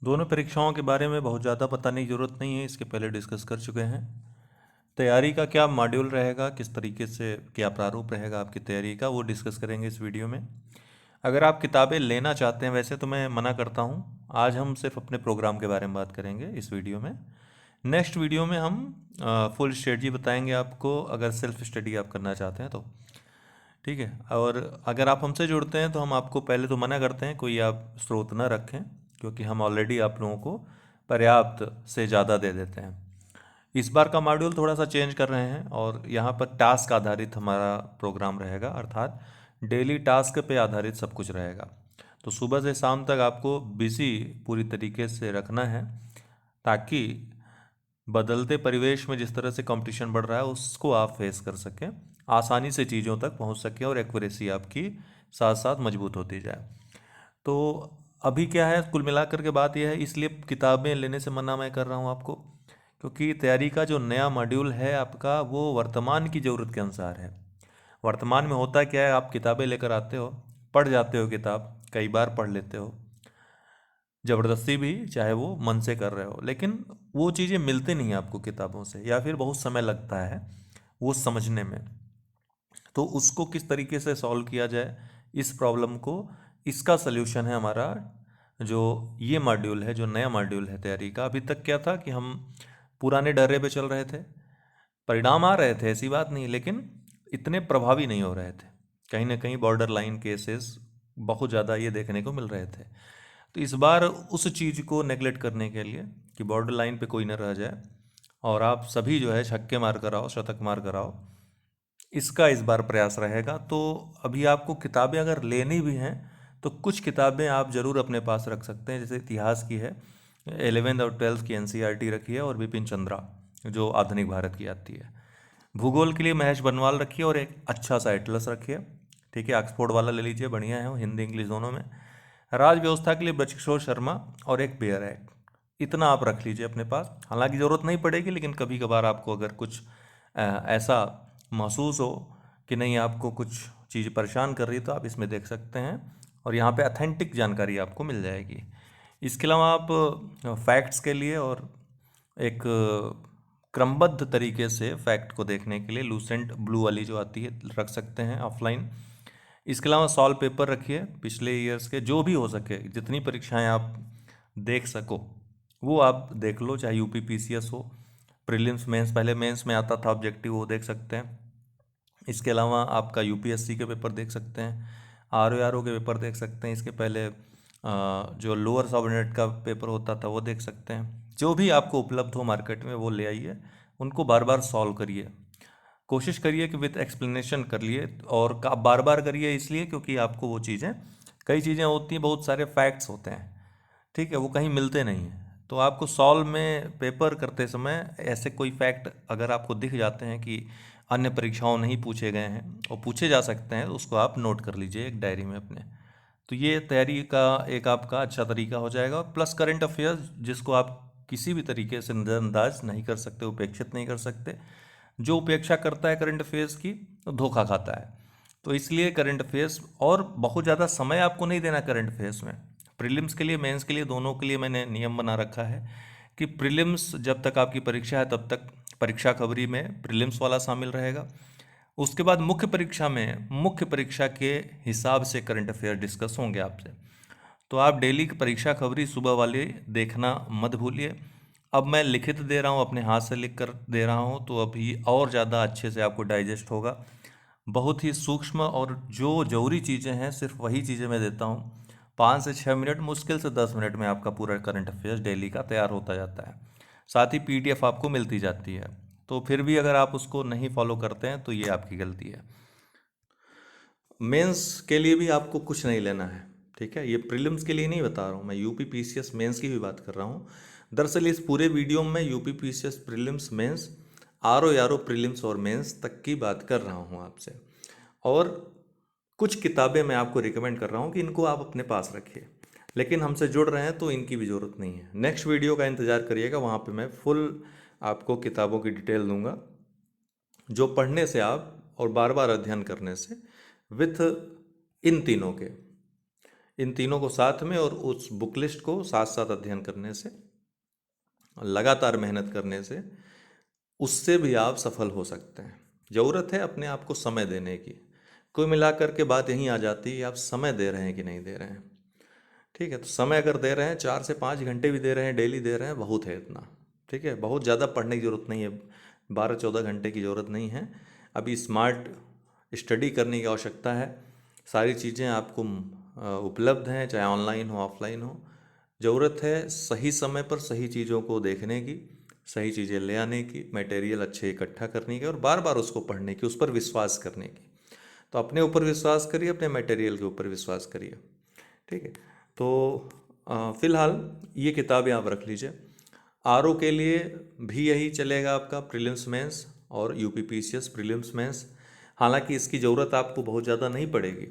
दोनों परीक्षाओं के बारे में बहुत ज़्यादा बताने की ज़रूरत नहीं है, इसके पहले डिस्कस कर चुके हैं। तैयारी का क्या मॉड्यूल रहेगा, किस तरीके से क्या प्रारूप रहेगा आपकी तैयारी का, वो डिस्कस करेंगे इस वीडियो में। अगर आप किताबें लेना चाहते हैं, वैसे तो मैं मना करता हूँ, आज हम सिर्फ अपने प्रोग्राम के बारे में बात करेंगे इस वीडियो में। नेक्स्ट वीडियो में हम फुल स्ट्रेटजी बताएंगे आपको, अगर सेल्फ स्टडी आप करना चाहते हैं तो। ठीक है। और अगर आप हमसे जुड़ते हैं तो हम आपको पहले तो मना करते हैं कोई आप स्रोत ना रखें, क्योंकि हम ऑलरेडी आप लोगों को पर्याप्त से ज़्यादा दे देते हैं। इस बार का मॉड्यूल थोड़ा सा चेंज कर रहे हैं और यहाँ पर टास्क आधारित हमारा प्रोग्राम रहेगा, अर्थात डेली टास्क पे आधारित सब कुछ रहेगा। तो सुबह से शाम तक आपको बिजी पूरी तरीके से रखना है, ताकि बदलते परिवेश में जिस तरह से कंपटीशन बढ़ रहा है उसको आप फेस कर सकें, आसानी से चीज़ों तक पहुंच सकें और एक्यूरेसी आपकी साथ साथ मजबूत होती जाए। तो अभी क्या है, कुल मिलाकर के बात यह है, इसलिए किताबें लेने से मना मैं कर रहा हूँ आपको, क्योंकि तैयारी का जो नया मॉड्यूल है आपका वो वर्तमान की ज़रूरत के अनुसार है। वर्तमान में होता क्या है, आप किताबें लेकर आते हो, पढ़ जाते हो, किताब कई बार पढ़ लेते हो, ज़बरदस्ती भी, चाहे वो मन से कर रहे हो, लेकिन वो चीज़ें मिलती नहीं आपको किताबों से, या फिर बहुत समय लगता है वो समझने में। तो उसको किस तरीके से सॉल्व किया जाए इस प्रॉब्लम को, इसका सल्यूशन है हमारा जो ये मॉड्यूल है, जो नया मॉड्यूल है तैयारी का। अभी तक क्या था कि हम पुराने डर्रे पे चल रहे थे, परिणाम आ रहे थे ऐसी बात नहीं, लेकिन इतने प्रभावी नहीं हो रहे थे। कहीं ना कहीं बॉर्डर लाइन केसेस बहुत ज़्यादा ये देखने को मिल रहे थे। तो इस बार उस चीज़ को नेगलेक्ट करने के लिए कि बॉर्डर लाइन पे कोई न रह जाए और आप सभी जो है छक्के मार कर आओ, शतक मार कर आओ, इसका इस बार प्रयास रहेगा। तो अभी आपको किताबें अगर लेनी भी हैं तो कुछ किताबें आप ज़रूर अपने पास रख सकते हैं। जैसे इतिहास की है, 11th और 12th की एनसीईआरटी रखी है, और बिपिन चंद्रा जो आधुनिक भारत की आती है। भूगोल के लिए महेश बनवाल रखिए और एक अच्छा सा एटलस रखिए। ठीक है, ऑक्सफोर्ड वाला ले लीजिए, बढ़िया है वो, हिंदी इंग्लिश दोनों में। राज व्यवस्था के लिए बृहकिशोर शर्मा और एक बेयर है, इतना आप रख लीजिए अपने पास। हालांकि ज़रूरत नहीं पड़ेगी, लेकिन कभी कभार आपको अगर कुछ ऐसा महसूस हो कि नहीं, आपको कुछ चीज़ परेशान कर रही है, तो आप इसमें देख सकते हैं और यहाँ पे अथेंटिक जानकारी आपको मिल जाएगी। इसके अलावा आप फैक्ट्स के लिए और एक क्रमबद्ध तरीके से फैक्ट को देखने के लिए लूसेंट ब्लू वाली जो आती है रख सकते हैं ऑफलाइन। इसके अलावा सॉल्व पेपर रखिए, पिछले ईयर्स के जो भी हो सके, जितनी परीक्षाएं आप देख सको वो आप देख लो, चाहे यूपी पीसीएस हो, प्रीलिम्स मेंस, पहले मेंस में आता था ऑब्जेक्टिव, वो देख सकते हैं। इसके अलावा आपका यूपीएससी के पेपर देख सकते हैं, आरओ के पेपर देख सकते हैं, इसके पहले जो लोअर सबऑर्डिनेट का पेपर होता था वो देख सकते हैं। जो भी आपको उपलब्ध हो मार्केट में वो ले आइए, उनको बार बार सॉल्व करिए, कोशिश करिए कि विथ एक्सप्लेनेशन कर लिए। और बार बार करिए इसलिए क्योंकि आपको वो चीज़ें, कई चीज़ें होती हैं, बहुत सारे फैक्ट्स होते हैं, ठीक है, वो कहीं मिलते नहीं हैं। तो आपको सॉल्व में पेपर करते समय ऐसे कोई फैक्ट अगर आपको दिख जाते हैं कि अन्य परीक्षाओं नहीं पूछे गए हैं और पूछे जा सकते हैं, तो उसको आप नोट कर लीजिए एक डायरी में अपने। तो ये तैयारी का एक आपका अच्छा तरीका हो जाएगा। प्लस करंट अफेयर्स, जिसको आप किसी भी तरीके से नज़रअंदाज नहीं कर सकते, उपेक्षित नहीं कर सकते। जो उपेक्षा करता है करंट अफेयर्स की तो धोखा खाता है। तो इसलिए करंट अफेयर्स, और बहुत ज़्यादा समय आपको नहीं देना करंट अफेयर्स में। प्रीलिम्स के लिए, मेंस के लिए, दोनों के लिए मैंने नियम बना रखा है कि प्रीलिम्स जब तक आपकी परीक्षा है तब तक परीक्षा खबरी में प्रीलिम्स वाला शामिल रहेगा। उसके बाद मुख्य परीक्षा में मुख्य परीक्षा के हिसाब से करंट अफेयर डिस्कस होंगे आपसे। तो आप डेली की परीक्षा खबरी सुबह वाले देखना मत भूलिए। अब मैं लिखित दे रहा हूँ, अपने हाथ से लिख कर दे रहा हूँ, तो अभी और ज़्यादा अच्छे से आपको डाइजेस्ट होगा। बहुत ही सूक्ष्म, और जो जरूरी चीज़ें हैं सिर्फ वही चीज़ें मैं देता हूँ। 5 से 6 मिनट, मुश्किल से 10 मिनट में आपका पूरा करंट अफेयर्स डेली का तैयार होता जाता है। साथ ही पीडीएफ आपको मिलती जाती है। तो फिर भी अगर आप उसको नहीं फॉलो करते हैं तो ये आपकी गलती है। मेंस के लिए भी आपको कुछ नहीं लेना है, ठीक है, ये प्रीलिम्स के लिए नहीं बता रहा हूँ मैं, यूपी पीसीएस मेंस की भी बात कर रहा हूँ। दरअसल इस पूरे वीडियो में UP PCS prelims mains, RO prelims और मेंस तक की बात कर रहा हूँ आपसे। और कुछ किताबें मैं आपको रिकमेंड कर रहा हूँ कि इनको आप अपने पास रखिए, लेकिन हमसे जुड़ रहे हैं तो इनकी भी ज़रूरत नहीं है। नेक्स्ट वीडियो का इंतज़ार करिएगा, वहाँ पे मैं फुल आपको किताबों की डिटेल दूंगा, जो पढ़ने से आप और बार बार अध्ययन करने से, विथ इन तीनों के, इन तीनों को साथ में और उस बुक लिस्ट को साथ साथ अध्ययन करने से, लगातार मेहनत करने से, उससे भी आप सफल हो सकते हैं। ज़रूरत है अपने आप को समय देने की। कुल मिलाकर के बात यहीं आ जाती है, आप समय दे रहे हैं कि नहीं दे रहे हैं। ठीक है, तो समय अगर दे रहे हैं, 4 से 5 घंटे भी दे रहे हैं, डेली दे रहे हैं, बहुत है इतना। ठीक है, बहुत ज़्यादा पढ़ने की ज़रूरत नहीं है, 12-14 घंटे की ज़रूरत नहीं है। अभी स्मार्ट स्टडी करने की आवश्यकता है। सारी चीज़ें आपको उपलब्ध हैं, चाहे ऑनलाइन हो ऑफलाइन हो। ज़रूरत है सही समय पर सही चीज़ों को देखने की, सही चीज़ें ले आने की, मटेरियल अच्छे इकट्ठा करने की और बार बार उसको पढ़ने की, उस पर विश्वास करने की। तो अपने ऊपर विश्वास करिए, अपने मटेरियल के ऊपर विश्वास करिए। ठीक है, तो फिलहाल ये किताबें आप रख लीजिए। आरओ के लिए भी यही चलेगा आपका, प्रीलिम्स मेंस और यूपीपीसीएस प्रीलिम्स मेंस। हालांकि इसकी ज़रूरत आपको बहुत ज़्यादा नहीं पड़ेगी,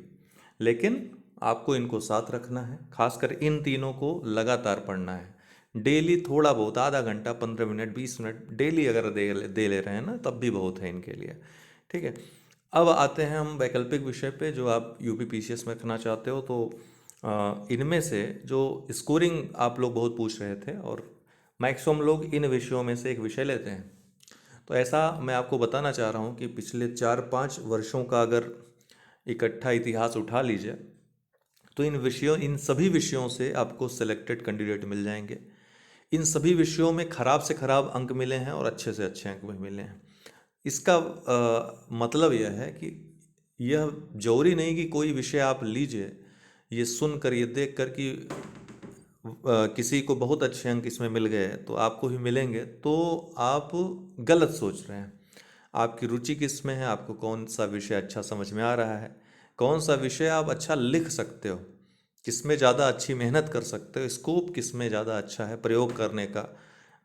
लेकिन आपको इनको साथ रखना है। खासकर इन तीनों को लगातार पढ़ना है। डेली थोड़ा बहुत, आधा घंटा, 15 मिनट, 20 मिनट डेली अगर दे ले रहे हैं ना, तब भी बहुत है इनके लिए। ठीक है, अब आते हैं हम वैकल्पिक विषय पे, जो आप यूपीपीसीएस में रखना चाहते हो। तो इनमें से जो स्कोरिंग आप लोग बहुत पूछ रहे थे, और मैक्सिमम लोग इन विषयों में से एक विषय लेते हैं। तो ऐसा मैं आपको बताना चाह रहा हूँ कि पिछले 4-5 वर्षों का अगर इकट्ठा इतिहास उठा लीजिए, तो इन सभी विषयों से आपको सिलेक्टेड कैंडिडेट मिल जाएंगे। इन सभी विषयों में खराब से खराब अंक मिले हैं और अच्छे से अच्छे अंक भी मिले हैं। इसका मतलब यह है कि यह जरूरी नहीं कि कोई विषय आप लीजिए, ये सुनकर, ये देख कर कि किसी को बहुत अच्छे अंक इसमें मिल गए तो आपको भी मिलेंगे, तो आप गलत सोच रहे हैं। आपकी रुचि किस में है, आपको कौन सा विषय अच्छा समझ में आ रहा है, कौन सा विषय आप अच्छा लिख सकते हो, किसमें ज़्यादा अच्छी मेहनत कर सकते हो, स्कोप किस में ज़्यादा अच्छा है प्रयोग करने का,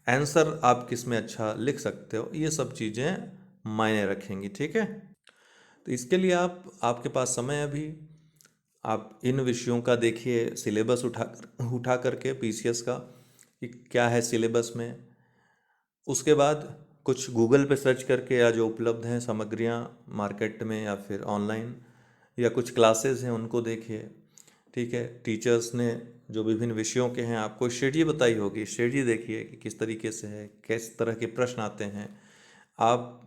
आंसर आप किस में अच्छा लिख सकते हो, ये सब चीज़ें मायने रखेंगी। ठीक है, तो इसके लिए आपके पास समय अभी, आप इन विषयों का देखिए सिलेबस उठा करके पीसीएस का, कि क्या है सिलेबस में। उसके बाद कुछ गूगल पे सर्च करके, या जो उपलब्ध हैं सामग्रियाँ मार्केट में या फिर ऑनलाइन, या कुछ क्लासेस हैं उनको देखिए। ठीक है, टीचर्स ने जो विभिन्न विषयों के हैं आपको स्ट्रेटजी बताई होगी, स्ट्रेटजी देखिए कि किस तरीके से है, किस तरह के प्रश्न आते हैं। आप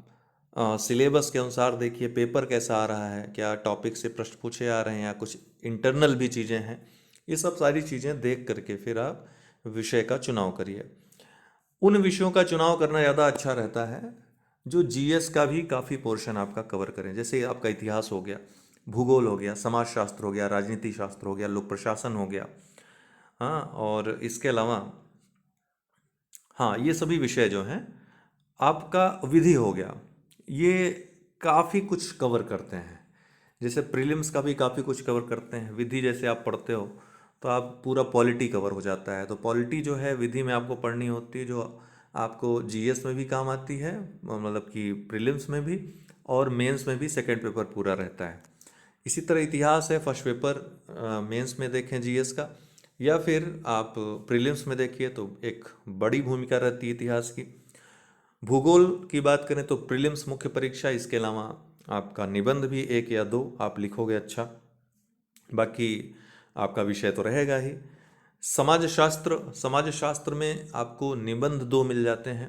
सिलेबस के अनुसार देखिए पेपर कैसा आ रहा है, क्या टॉपिक से प्रश्न पूछे आ रहे हैं या कुछ इंटरनल भी चीज़ें हैं। ये सब सारी चीज़ें देख करके फिर आप विषय का चुनाव करिए। उन विषयों का चुनाव करना ज़्यादा अच्छा रहता है जो जीएस का भी काफ़ी पोर्शन आपका कवर करें। जैसे आपका इतिहास हो गया, भूगोल हो गया, समाजशास्त्र हो गया, राजनीति शास्त्र हो गया, लोक प्रशासन हो गया। हाँ, और इसके अलावा हाँ, ये सभी विषय जो हैं, आपका विधि हो गया, ये काफ़ी कुछ कवर करते हैं। जैसे प्रीलिम्स का भी काफ़ी कुछ कवर करते हैं। विधि जैसे आप पढ़ते हो तो आप पूरा पॉलिटी कवर हो जाता है। तो पॉलिटी जो है विधि में आपको पढ़नी होती है, जो आपको जीएस में भी काम आती है, मतलब कि प्रीलिम्स में भी, और मेंस में भी सेकंड पेपर पूरा रहता है। इसी तरह इतिहास है, फर्स्ट पेपर मेंस में देखें जीएस का, या फिर आप प्रीलिम्स में देखिए तो एक बड़ी भूमिका रहती है इतिहास की। भूगोल की बात करें तो प्रीलिम्स मुख्य परीक्षा, इसके अलावा आपका निबंध भी 1 या 2 आप लिखोगे अच्छा, बाकी आपका विषय तो रहेगा ही। समाजशास्त्र में आपको निबंध 2 मिल जाते हैं।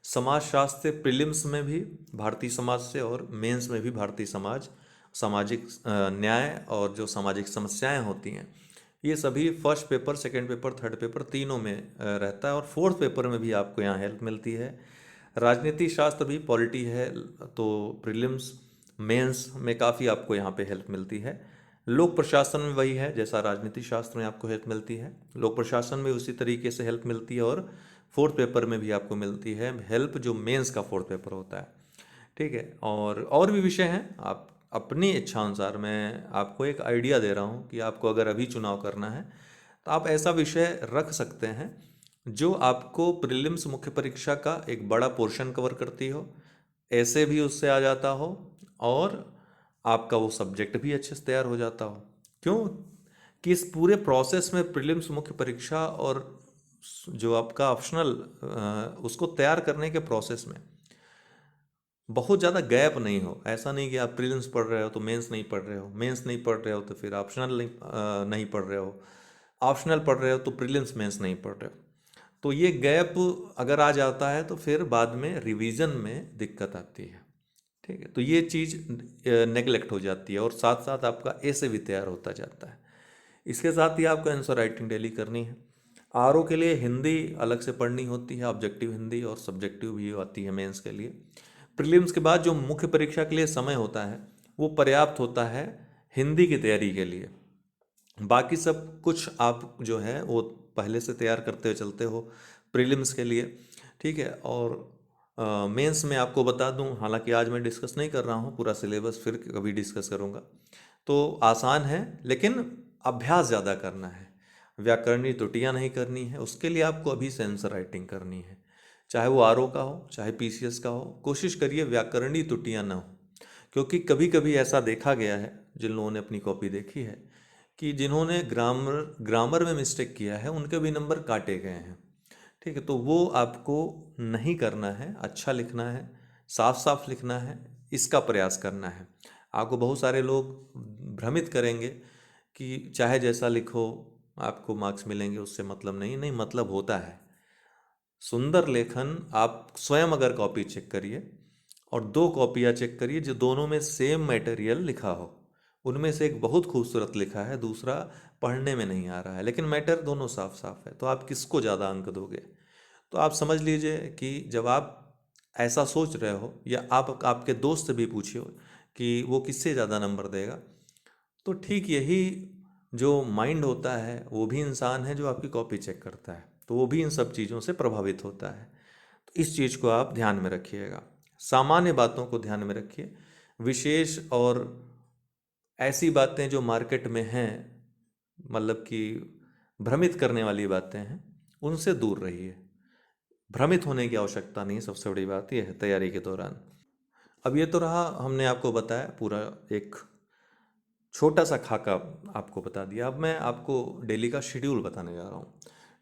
समाजशास्त्र से प्रीलिम्स में भी भारतीय समाज से, और मेंस में भी भारतीय समाज, सामाजिक न्याय और जो सामाजिक समस्याएं होती हैं, ये सभी first paper, second paper, third paper तीनों में रहता है। और फोर्थ पेपर में भी आपको यहाँ हेल्प मिलती है। राजनीति शास्त्र भी, पॉलिटी है, तो प्रीलिम्स मेंस में काफ़ी आपको यहाँ पे हेल्प मिलती है। लोक प्रशासन में वही है जैसा राजनीति शास्त्र में आपको हेल्प मिलती है, लोक प्रशासन में उसी तरीके से हेल्प मिलती है, और फोर्थ पेपर में भी आपको मिलती है हेल्प, जो मेंस का फोर्थ पेपर होता है। ठीक है, और भी विषय हैं, आप अपनी इच्छा अनुसार, मैं आपको एक आइडिया दे रहा हूँ कि आपको अगर अभी चुनाव करना है तो आप ऐसा विषय रख सकते हैं जो आपको प्रीलिम्स मुख्य परीक्षा का एक बड़ा पोर्शन कवर करती हो, ऐसे भी उससे आ जाता हो, और आपका वो सब्जेक्ट भी अच्छे से तैयार हो जाता हो। क्यों कि इस पूरे प्रोसेस में प्रीलिम्स मुख्य परीक्षा और जो आपका ऑप्शनल, उसको तैयार करने के प्रोसेस में बहुत ज़्यादा गैप नहीं हो। ऐसा नहीं कि आप प्रीलिम्स पढ़ रहे हो तो मेंस नहीं पढ़ रहे हो, मेंस नहीं पढ़ रहे हो तो फिर ऑप्शनल नहीं पढ़ रहे हो, ऑप्शनल पढ़ रहे हो तो प्रीलिम्स मेंस नहीं पढ़ रहे हो। तो ये गैप अगर आ जाता है तो फिर बाद में रिवीजन में दिक्कत आती है। ठीक है, तो ये चीज़ नेगलेक्ट हो जाती है और साथ साथ आपका ऐसे भी तैयार होता जाता है। इसके साथ ही आपको आंसर राइटिंग डेली करनी है। आरओ के लिए हिंदी अलग से पढ़नी होती है, ऑब्जेक्टिव हिंदी, और सब्जेक्टिव भी आती है मेंस के लिए। प्रीलिम्स के बाद जो मुख्य परीक्षा के लिए समय होता है वो पर्याप्त होता है हिंदी की तैयारी के लिए। बाकी सब कुछ आप जो है वो पहले से तैयार करते हुए चलते हो प्रीलिम्स के लिए। ठीक है, और मेंस में आपको बता दूं, हालांकि आज मैं डिस्कस नहीं कर रहा हूं पूरा सिलेबस, फिर कभी डिस्कस करूंगा। तो आसान है लेकिन अभ्यास ज़्यादा करना है, व्याकरणीय त्रुटियां नहीं करनी है। उसके लिए आपको अभी से आंसर राइटिंग करनी है, चाहे वो आरओ का हो चाहे पीसीएस का हो। कोशिश करिए व्याकरणीय त्रुटियां ना हो, क्योंकि कभी कभी ऐसा देखा गया है, जिन लोगों ने अपनी कॉपी देखी है, कि जिन्होंने ग्रामर ग्रामर में मिस्टेक किया है उनके भी नंबर काटे गए हैं। ठीक है, तो वो आपको नहीं करना है। अच्छा लिखना है, साफ साफ लिखना है, इसका प्रयास करना है। आपको बहुत सारे लोग भ्रमित करेंगे कि चाहे जैसा लिखो आपको मार्क्स मिलेंगे, उससे मतलब नहीं। नहीं, मतलब होता है। सुंदर लेखन आप स्वयं अगर कॉपी चेक करिए और दो कॉपियाँ चेक करिए जो दोनों में सेम मटेरियल लिखा हो, उनमें से एक बहुत खूबसूरत लिखा है, दूसरा पढ़ने में नहीं आ रहा है, लेकिन मैटर दोनों साफ साफ है, तो आप किसको ज़्यादा अंक दोगे? तो आप समझ लीजिए कि जब आप ऐसा सोच रहे हो, या आप आपके दोस्त से भी पूछिए कि वो किससे ज़्यादा नंबर देगा, तो ठीक यही जो माइंड होता है वो भी इंसान है जो आपकी कॉपी चेक करता है, तो वो भी इन सब चीज़ों से प्रभावित होता है। तो इस चीज़ को आप ध्यान में रखिएगा, सामान्य बातों को ध्यान में रखिए। विशेष और ऐसी बातें जो मार्केट में हैं, मतलब कि भ्रमित करने वाली बातें हैं, उनसे दूर रहिए। भ्रमित होने की आवश्यकता नहीं, सबसे बड़ी बात यह है तैयारी के दौरान। अब ये तो रहा, हमने आपको बताया पूरा एक छोटा सा खाका आपको बता दिया। अब मैं आपको डेली का शेड्यूल बताने जा रहा हूँ।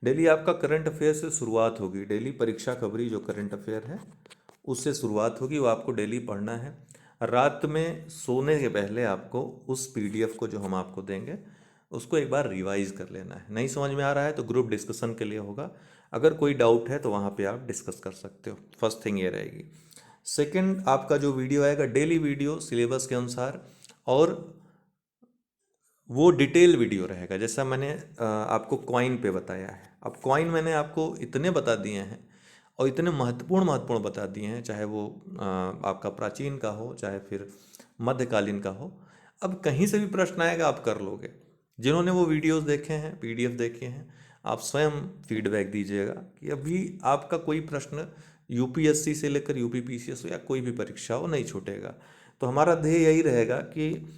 डेली आपका करंट अफेयर से शुरुआत होगी। डेली परीक्षा खबरी जो करंट अफेयर है उससे शुरुआत होगी, वो आपको डेली पढ़ना है। रात में सोने के पहले आपको उस पीडीएफ को जो हम आपको देंगे उसको एक बार रिवाइज कर लेना है। नहीं समझ में आ रहा है तो ग्रुप डिस्कशन के लिए होगा, अगर कोई डाउट है तो वहाँ पे आप डिस्कस कर सकते हो। फर्स्ट थिंग ये रहेगी। सेकंड, आपका जो वीडियो आएगा डेली वीडियो सिलेबस के अनुसार, और वो डिटेल वीडियो रहेगा, जैसा मैंने आपको कॉइन पे बताया है। अब कॉइन मैंने आपको इतने बता दिए हैं और इतने महत्वपूर्ण महत्वपूर्ण बता दिए हैं, चाहे वो आपका प्राचीन का हो चाहे फिर मध्यकालीन का हो। अब कहीं से भी प्रश्न आएगा आप कर लोगे। जिन्होंने वो वीडियोस देखे हैं, पीडीएफ देखे हैं, आप स्वयं फीडबैक दीजिएगा कि अभी आपका कोई प्रश्न यूपीएससी से लेकर यूपी पीसीएस हो या कोई भी परीक्षा हो नहीं छूटेगा। तो हमारा ध्येय यही रहेगा कि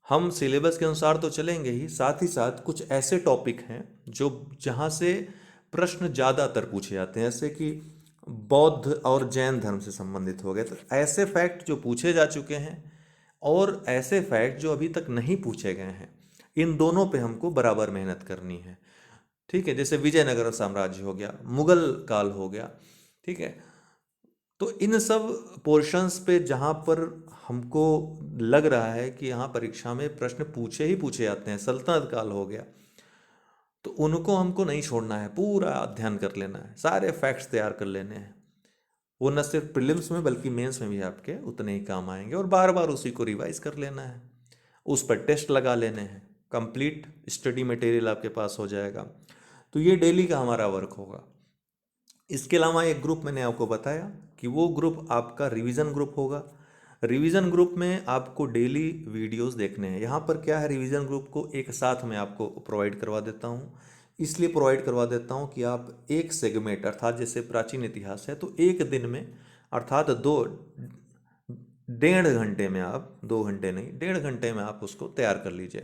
हम सिलेबस के अनुसार तो चलेंगे ही, साथ ही साथ कुछ ऐसे टॉपिक हैं जो जहाँ से प्रश्न ज़्यादातर पूछे जाते हैं, जैसे कि बौद्ध और जैन धर्म से संबंधित हो गए, तो ऐसे फैक्ट जो पूछे जा चुके हैं और ऐसे फैक्ट जो अभी तक नहीं पूछे गए हैं, इन दोनों पे हमको बराबर मेहनत करनी है। ठीक है, जैसे विजयनगर साम्राज्य हो गया, मुगल काल हो गया। ठीक है, तो इन सब पोर्शंस पे जहाँ पर हमको लग रहा है कि यहाँ परीक्षा में प्रश्न पूछे ही पूछे जाते हैं, सल्तनत काल हो गया, तो उनको हमको नहीं छोड़ना है, पूरा अध्ययन कर लेना है, सारे फैक्ट्स तैयार कर लेने हैं। वो न सिर्फ प्रीलिम्स में बल्कि मेंस में भी आपके उतने ही काम आएंगे, और बार बार उसी को रिवाइज कर लेना है, उस पर टेस्ट लगा लेने हैं, कंप्लीट स्टडी मटेरियल आपके पास हो जाएगा। तो ये डेली का हमारा वर्क होगा। इसके अलावा एक ग्रुप मैंने आपको बताया कि वो ग्रुप आपका रिवीजन ग्रुप होगा। रिवीजन ग्रुप में आपको डेली वीडियोस देखने हैं। यहाँ पर क्या है, रिवीजन ग्रुप को एक साथ में आपको प्रोवाइड करवा देता हूँ। इसलिए प्रोवाइड करवा देता हूँ कि आप एक सेगमेंट, अर्थात जैसे प्राचीन इतिहास है तो एक दिन में, अर्थात 1.5 घंटे में आप, 2 घंटे नहीं 1.5 घंटे में आप उसको तैयार कर लीजिए।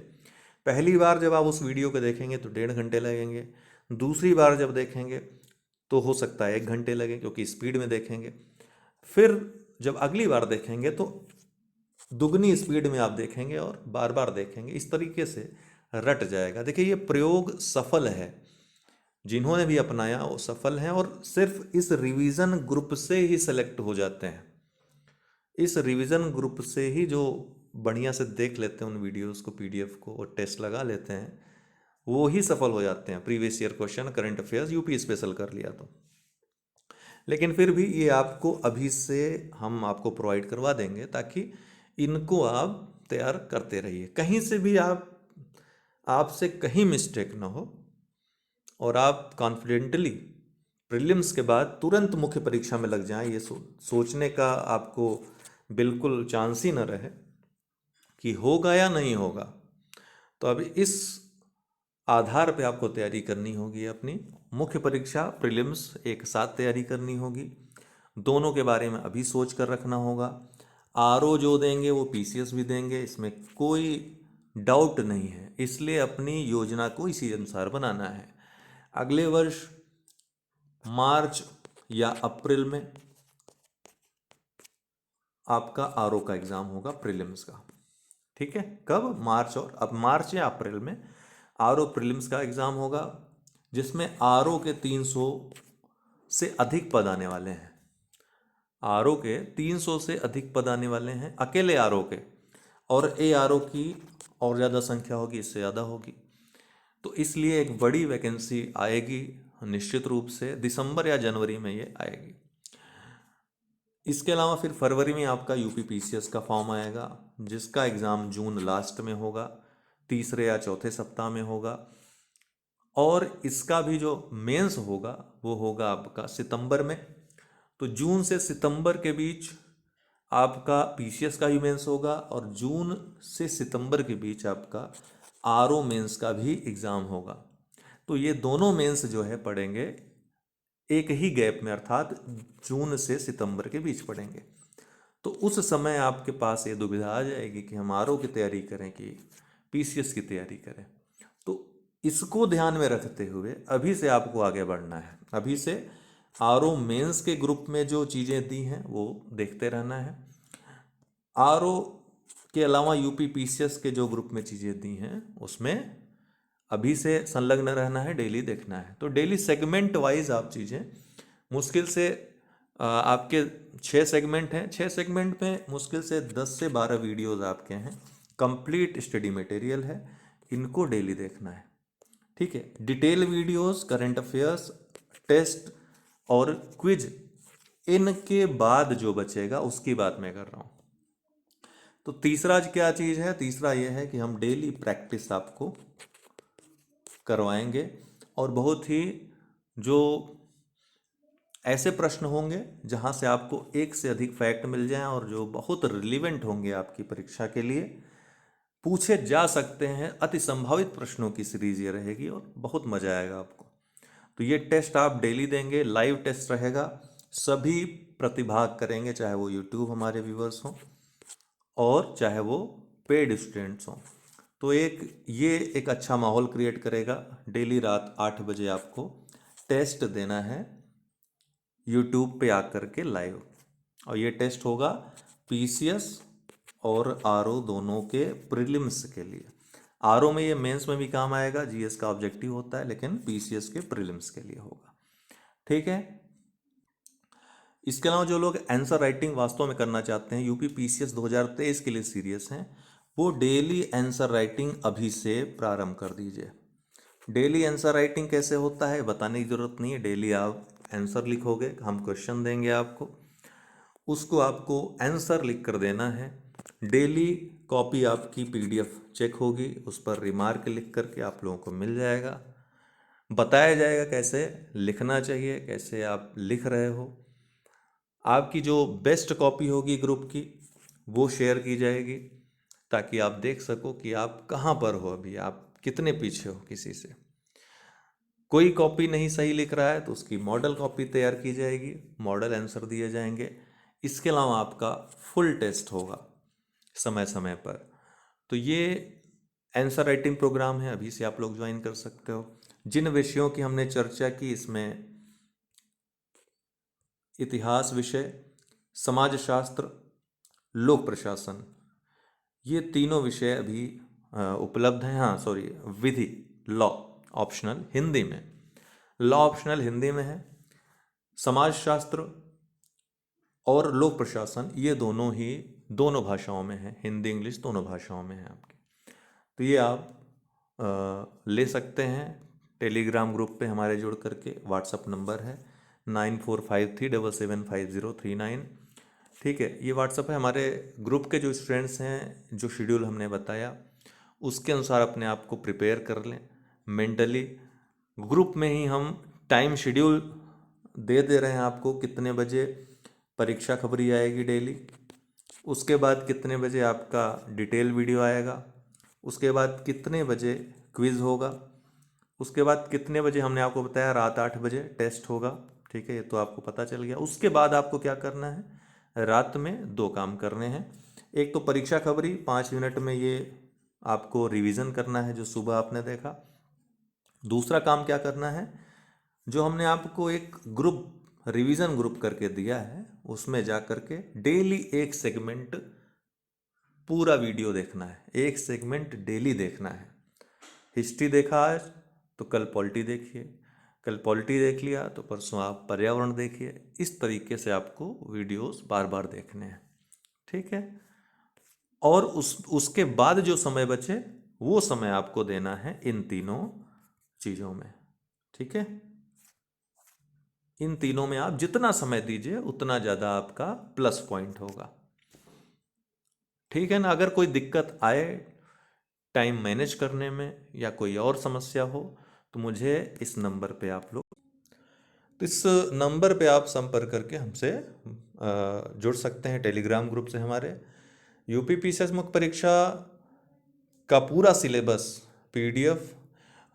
पहली बार जब आप उस वीडियो को देखेंगे तो 1.5 घंटे लगेंगे, दूसरी बार जब देखेंगे तो हो सकता है 1 घंटे लगे क्योंकि स्पीड में देखेंगे, फिर जब अगली बार देखेंगे तो दुगनी स्पीड में आप देखेंगे और बार बार देखेंगे। इस तरीके से रट जाएगा। देखिए ये प्रयोग सफल है, जिन्होंने भी अपनाया वो सफल हैं, और सिर्फ इस रिवीजन ग्रुप से ही सेलेक्ट हो जाते हैं। इस रिवीजन ग्रुप से ही जो बढ़िया से देख लेते हैं उन वीडियोस को, पीडीएफ को, और टेस्ट लगा लेते हैं, वो ही सफल हो जाते हैं। Previous year question, current affairs, UP special कर लिया तो। लेकिन फिर भी ये आपको अभी से हम आपको प्रोवाइड करवा देंगे, ताकि इनको आप तैयार करते रहिए। कहीं से भी आपसे कहीं मिस्टेक ना हो, और आप कॉन्फिडेंटली प्रीलिम्स के बाद तुरंत मुख्य परीक्षा में लग जाएं। ये सोचने का आपको बिल्कुल चांस ही न रहे कि होगा या नहीं होगा। तो अब इस आधार पे आपको तैयारी करनी होगी। अपनी मुख्य परीक्षा, प्रीलिम्स एक साथ तैयारी करनी होगी। दोनों के बारे में अभी सोच कर रखना होगा। आरओ जो देंगे वो पीसीएस भी देंगे, इसमें कोई डाउट नहीं है। इसलिए अपनी योजना को इसी अनुसार बनाना है। अगले वर्ष मार्च या अप्रैल में आपका आरओ का एग्ज़ाम होगा, प्रीलिम्स का। ठीक है, कब? मार्च, और अब मार्च या अप्रैल में आरओ प्रीलिम्स का एग्ज़ाम होगा, जिसमें आरओ के 300 से अधिक पद आने वाले हैं। आरओ के 300 से अधिक पद आने वाले हैं, अकेले आरओ के। और ए आरओ की और ज़्यादा संख्या होगी, इससे ज़्यादा होगी। तो इसलिए एक बड़ी वैकेंसी आएगी निश्चित रूप से, दिसंबर या जनवरी में ये आएगी। इसके अलावा फिर फरवरी में आपका यूपी पीसीएस का फॉर्म आएगा, जिसका एग्ज़ाम जून लास्ट में होगा, तीसरे या चौथे सप्ताह में होगा। और इसका भी जो मेंस होगा वो होगा आपका सितंबर में। तो जून से सितंबर के बीच आपका पीसीएस का भी मेंस होगा, और जून से सितंबर के बीच आपका आरओ मेंस का भी एग्ज़ाम होगा। तो ये दोनों मेंस जो है पढ़ेंगे एक ही गैप में, अर्थात जून से सितंबर के बीच पढ़ेंगे। तो उस समय आपके पास ये दुविधा आ जाएगी कि हम आरओ की तैयारी करें कि पीसीएस की तैयारी करें। तो इसको ध्यान में रखते हुए अभी से आपको आगे बढ़ना है। अभी से आरओ मेंस के ग्रुप में जो चीज़ें दी हैं वो देखते रहना है। आरओ के अलावा यूपी पीसीएस के जो ग्रुप में चीज़ें दी हैं उसमें अभी से संलग्न रहना है, डेली देखना है। तो डेली सेगमेंट वाइज आप चीज़ें मुश्किल से आपके 6 सेगमेंट हैं, 6 सेगमेंट में मुश्किल से 10 से 12 वीडियोस आपके हैं, कंप्लीट स्टडी मटेरियल है, इनको डेली देखना है। ठीक है, detail videos, current affairs, test और क्विज, इनके बाद जो बचेगा उसकी बात मैं कर रहा हूँ। तो तीसरा क्या चीज़ है? तीसरा ये है कि हम डेली प्रैक्टिस आपको करवाएंगे, और बहुत ही जो ऐसे प्रश्न होंगे जहां से आपको एक से अधिक फैक्ट मिल जाएं, और जो बहुत रिलीवेंट होंगे आपकी परीक्षा के लिए, पूछे जा सकते हैं। अति संभावित प्रश्नों की सीरीज ये रहेगी, और बहुत मजा आएगा आपको। तो ये टेस्ट आप डेली देंगे, लाइव टेस्ट रहेगा, सभी प्रतिभाग करेंगे, चाहे वो यूट्यूब हमारे व्यूवर्स हों और चाहे वो पेड स्टूडेंट्स हों। तो ये एक अच्छा माहौल क्रिएट करेगा। डेली रात 8 बजे आपको टेस्ट देना है यूट्यूब पे आकर के लाइव, और ये टेस्ट होगा पीसीएस और आरओ दोनों के प्रीलिम्स के लिए। आरओ में ये मेंस में भी काम आएगा, जीएस का ऑब्जेक्टिव होता है, लेकिन पीसीएस के प्रीलिम्स के लिए होगा। ठीक है, इसके अलावा जो लोग आंसर राइटिंग वास्तव में करना चाहते हैं, यूपी पीसीएस 2023 के लिए सीरियस हैं, वो डेली आंसर राइटिंग अभी से प्रारंभ कर दीजिए। डेली आंसर राइटिंग कैसे होता है बताने की ज़रूरत नहीं है। डेली आप आंसर लिखोगे, हम क्वेश्चन देंगे आपको, उसको आपको आंसर लिख कर देना है। डेली कॉपी आपकी पीडीएफ चेक होगी, उस पर रिमार्क लिख करके आप लोगों को मिल जाएगा। बताया जाएगा कैसे लिखना चाहिए, कैसे आप लिख रहे हो। आपकी जो बेस्ट कॉपी होगी ग्रुप की वो शेयर की जाएगी, ताकि आप देख सको कि आप कहाँ पर हो, अभी आप कितने पीछे हो किसी से। कोई कॉपी नहीं सही लिख रहा है तो उसकी मॉडल कॉपी तैयार की जाएगी, मॉडल आंसर दिए जाएंगे। इसके अलावा आपका फुल टेस्ट होगा समय समय पर। तो ये आंसर राइटिंग प्रोग्राम है, अभी से आप लोग ज्वाइन कर सकते हो। जिन विषयों की हमने चर्चा की, इसमें इतिहास विषय, समाजशास्त्र, लोक प्रशासन, ये तीनों विषय अभी उपलब्ध हैं। हाँ सॉरी, विधि, लॉ ऑप्शनल हिंदी में, लॉ ऑप्शनल हिंदी में है। समाजशास्त्र और लोक प्रशासन, ये दोनों ही दोनों भाषाओं में है, हिंदी इंग्लिश दोनों भाषाओं में है आपके। तो ये आप ले सकते हैं टेलीग्राम ग्रुप पे हमारे जुड़ करके। व्हाट्सअप नंबर है 9453775039। ठीक है, ये व्हाट्सअप है। हमारे ग्रुप के जो स्टूडेंट्स हैं, जो शेड्यूल हमने बताया उसके अनुसार अपने आप को प्रिपेयर कर लें मेंटली। ग्रुप में ही हम टाइम शेड्यूल दे रहे हैं आपको, कितने बजे परीक्षा खबरी आएगी डेली, उसके बाद कितने बजे आपका डिटेल वीडियो आएगा, उसके बाद कितने बजे क्विज़ होगा, उसके बाद कितने बजे हमने आपको बताया रात 8 बजे टेस्ट होगा। ठीक है, ये तो आपको पता चल गया। उसके बाद आपको क्या करना है, रात में 2 काम करने हैं। एक तो परीक्षा खबरी 5 मिनट में ये आपको रिवीजन करना है जो सुबह आपने देखा। दूसरा काम क्या करना है, जो हमने आपको एक ग्रुप रिवीजन ग्रुप करके दिया है उसमें जा करके डेली एक सेगमेंट पूरा वीडियो देखना है। एक सेगमेंट डेली देखना है। हिस्ट्री देखा आज तो कल पॉलिटी देखिए, कल पॉलिटी देख लिया तो परसों आप पर्यावरण देखिए। इस तरीके से आपको वीडियोस बार बार देखने हैं। ठीक है, और उसके बाद जो समय बचे वो समय आपको देना है इन तीनों चीज़ों में। ठीक है, इन तीनों में आप जितना समय दीजिए उतना ज़्यादा आपका प्लस पॉइंट होगा। ठीक है ना। अगर कोई दिक्कत आए टाइम मैनेज करने में या कोई और समस्या हो तो मुझे इस नंबर पे आप लोग, तो इस नंबर पे आप संपर्क करके हमसे जुड़ सकते हैं टेलीग्राम ग्रुप से। हमारे यूपी पीसीएस मुख्य परीक्षा का पूरा सिलेबस पीडीएफ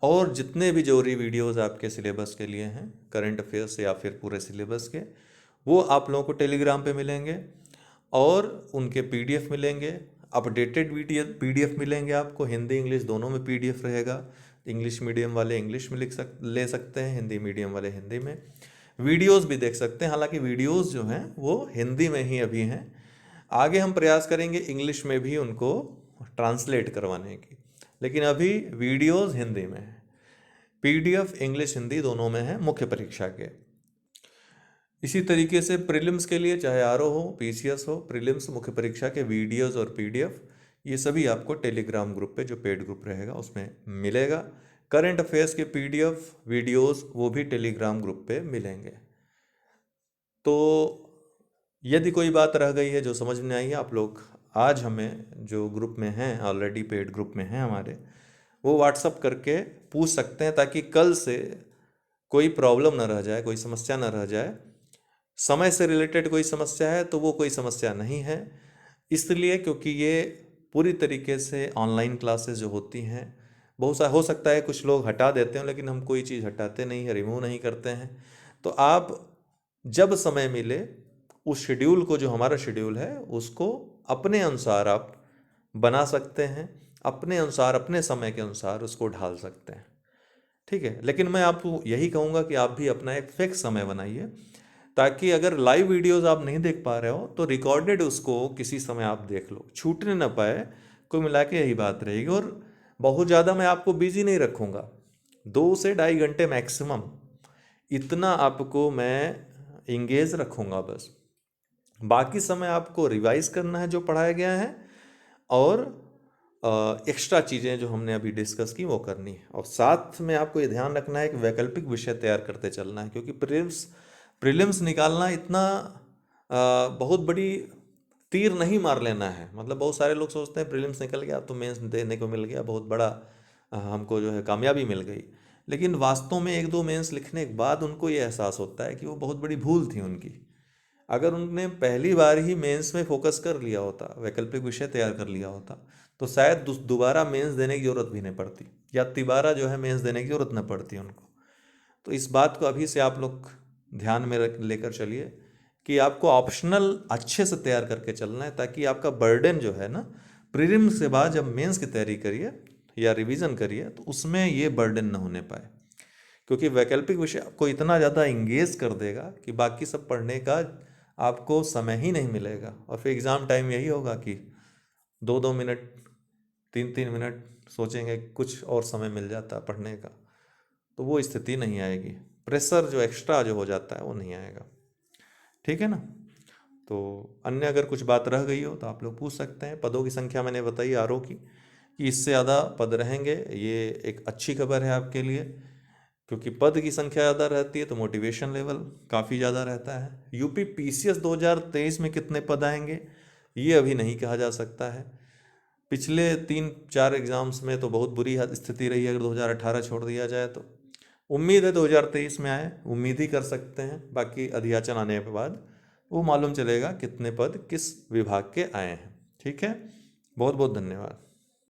और जितने भी जरूरी वीडियोस आपके सिलेबस के लिए हैं, करंट अफेयर्स या फिर पूरे सिलेबस के, वो आप लोगों को टेलीग्राम पे मिलेंगे और उनके पीडीएफ मिलेंगे। अपडेटेड पीडीएफ मिलेंगे आपको, हिंदी इंग्लिश दोनों में पीडीएफ रहेगा। इंग्लिश मीडियम वाले इंग्लिश में ले सकते हैं, हिंदी मीडियम वाले हिंदी में। वीडियोस भी देख सकते हैं, हालांकि वीडियोस जो हैं वो हिंदी में ही अभी हैं। आगे हम प्रयास करेंगे इंग्लिश में भी उनको ट्रांसलेट करवाने की, लेकिन अभी वीडियोस हिंदी में है। पीडीएफ इंग्लिश हिंदी दोनों में है मुख्य परीक्षा के। इसी तरीके से प्रीलिम्स के लिए, चाहे आरओ हो पीसीएस हो, प्रीलिम्स मुख्य परीक्षा के वीडियोस और पीडीएफ ये सभी आपको टेलीग्राम ग्रुप पे, जो पेड ग्रुप रहेगा उसमें मिलेगा। करंट अफेयर्स के पीडीएफ वीडियोस वो भी टेलीग्राम ग्रुप पे मिलेंगे। तो यदि कोई बात रह गई है जो समझ में आई है, आप लोग आज हमें जो ग्रुप में हैं, ऑलरेडी पेड ग्रुप में हैं हमारे, वो व्हाट्सअप करके पूछ सकते हैं, ताकि कल से कोई प्रॉब्लम ना रह जाए, कोई समस्या ना रह जाए। समय से रिलेटेड कोई समस्या है तो वो कोई समस्या नहीं है, इसलिए क्योंकि ये पूरी तरीके से ऑनलाइन क्लासेस जो होती हैं, बहुत सा हो सकता है कुछ लोग हटा देते हैं, लेकिन हम कोई चीज़ हटाते नहीं है, रिमूव नहीं करते हैं। तो आप जब समय मिले उस शेड्यूल को, जो हमारा शेड्यूल है, उसको अपने अनुसार आप बना सकते हैं, अपने अनुसार अपने समय के अनुसार उसको ढाल सकते हैं। ठीक है, लेकिन मैं आपको यही कहूँगा कि आप भी अपना एक फिक्स समय बनाइए, ताकि अगर लाइव वीडियोस आप नहीं देख पा रहे हो तो रिकॉर्डेड उसको किसी समय आप देख लो, छूटने ना पाए। कोई मिला के यही बात रहेगी। और बहुत ज़्यादा मैं आपको बिजी नहीं रखूँगा, 2 से 2.5 घंटे मैक्सिमम, इतना आपको मैं इंगेज रखूँगा बस। बाकी समय आपको रिवाइज करना है जो पढ़ाया गया है, और एक्स्ट्रा चीज़ें जो हमने अभी डिस्कस की वो करनी है। और साथ में आपको ये ध्यान रखना है कि वैकल्पिक विषय तैयार करते चलना है, क्योंकि प्रीलिम्स निकालना इतना बहुत बड़ी तीर नहीं मार लेना है। मतलब बहुत सारे लोग सोचते हैं प्रीलिम्स निकल गया तो मेंस देने को मिल गया, बहुत बड़ा हमको जो है कामयाबी मिल गई। लेकिन वास्तव में 1-2 मेंस लिखने के बाद उनको ये एहसास होता है कि वो बहुत बड़ी भूल थी उनकी। अगर उनने पहली बार ही मेंस में फोकस कर लिया होता, वैकल्पिक विषय तैयार कर लिया होता, तो शायद दोबारा मेंस देने की जरूरत भी नहीं पड़ती, या तिबारा जो है मेंस देने की जरूरत न पड़ती उनको। तो इस बात को अभी से आप लोग ध्यान में लेकर चलिए कि आपको ऑप्शनल अच्छे से तैयार करके चलना है, ताकि आपका बर्डन जो है ना, प्रीलिम्स के बाद जब मेंस की तैयारी करिए या रिवीजन करिए तो उसमें ये बर्डन न होने पाए। क्योंकि वैकल्पिक विषय आपको इतना ज़्यादा इंगेज कर देगा कि बाकी सब पढ़ने का आपको समय ही नहीं मिलेगा, और फिर एग्ज़ाम टाइम यही होगा कि 2-2 मिनट 3-3 मिनट सोचेंगे कुछ और समय मिल जाता पढ़ने का, तो वो स्थिति नहीं आएगी। प्रेशर जो एक्स्ट्रा जो हो जाता है वो नहीं आएगा। ठीक है ना। तो अन्य अगर कुछ बात रह गई हो तो आप लोग पूछ सकते हैं। पदों की संख्या मैंने बताई आरओ की कि इससे ज़्यादा पद रहेंगे, ये एक अच्छी खबर है आपके लिए, क्योंकि पद की संख्या ज़्यादा रहती है तो मोटिवेशन लेवल काफ़ी ज़्यादा रहता है। यूपी पीसीएस 2023 में कितने पद आएंगे ये अभी नहीं कहा जा सकता है। पिछले 3-4 एग्ज़ाम्स में तो बहुत बुरी स्थिति रही है, अगर 2018 छोड़ दिया जाए तो। उम्मीद है 2023 में आए, उम्मीद ही कर सकते हैं, बाकी अधियाचन आने के बाद वो मालूम चलेगा कितने पद किस विभाग के आए हैं। ठीक है, बहुत बहुत धन्यवाद।